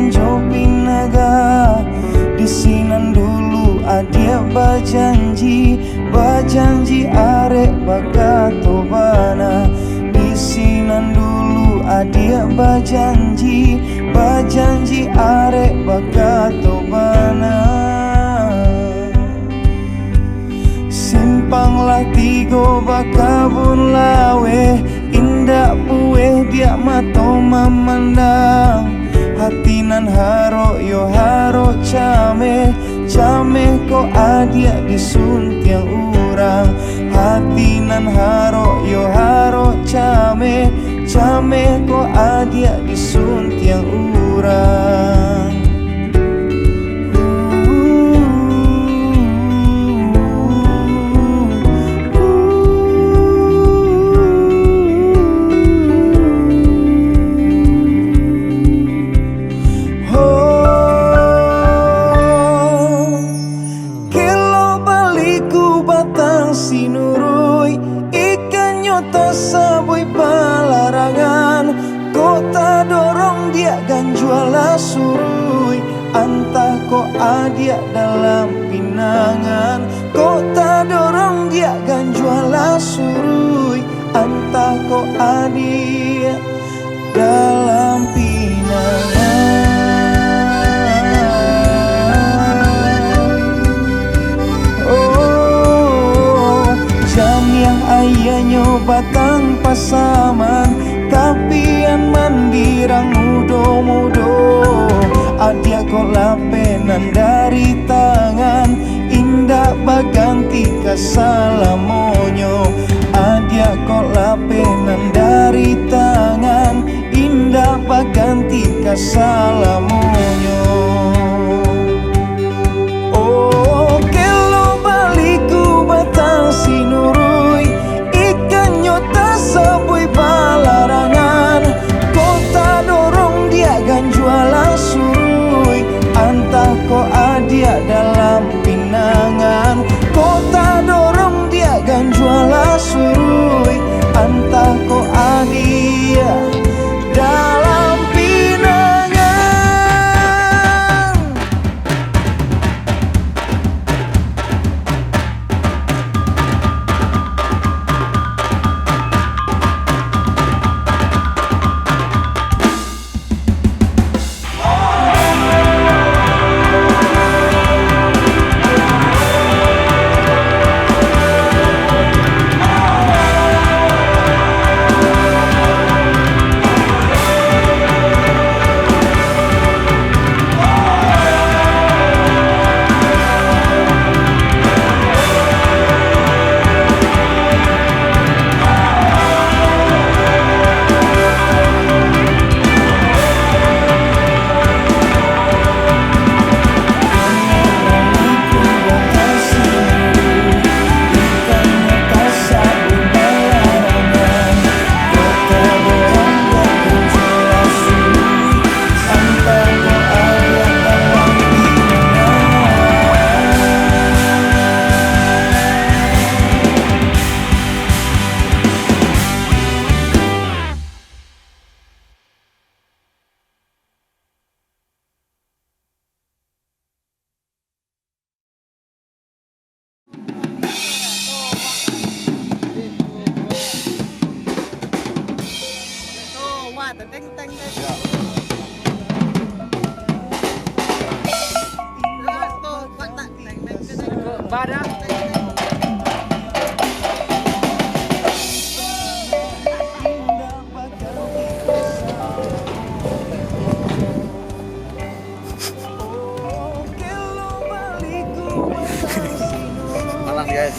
Tanjung Pinaga. Di sinan dulu adia bajanji arek bakatobana. Di sinan dulu adia bajanji arek bakatobana. Simpanglah tigo bakabun lawe, indah pueh dia mato memandang. Hatinan haro yo haro came ko adia disuntiang urang. Hatinan haro yo haro came ko adia disuntiang urang. Sinurui ikan nyota sabui palarangan. Kota dorong dia ganjuala surui, antah ko adia dalam pinangan. Kota dorong dia ganjuala surui, antah ko adia dalam pinangan. Ayahnya batang pasaman, tapi yang mandirang mudo-mudo. Adia kok lapenan dari tangan, indah baganti kasalamonyo. Adia kok lapenan dari tangan, indah baganti kasalamonyo. Oh, kelo baliku batang sinurui, sabui palarangan. Kota dorong dia ganjuala surui, antah ko adia dalam pinangan. Kota dorong dia ganjuala surui, antah ko adia dalam pinangan. Malang guys.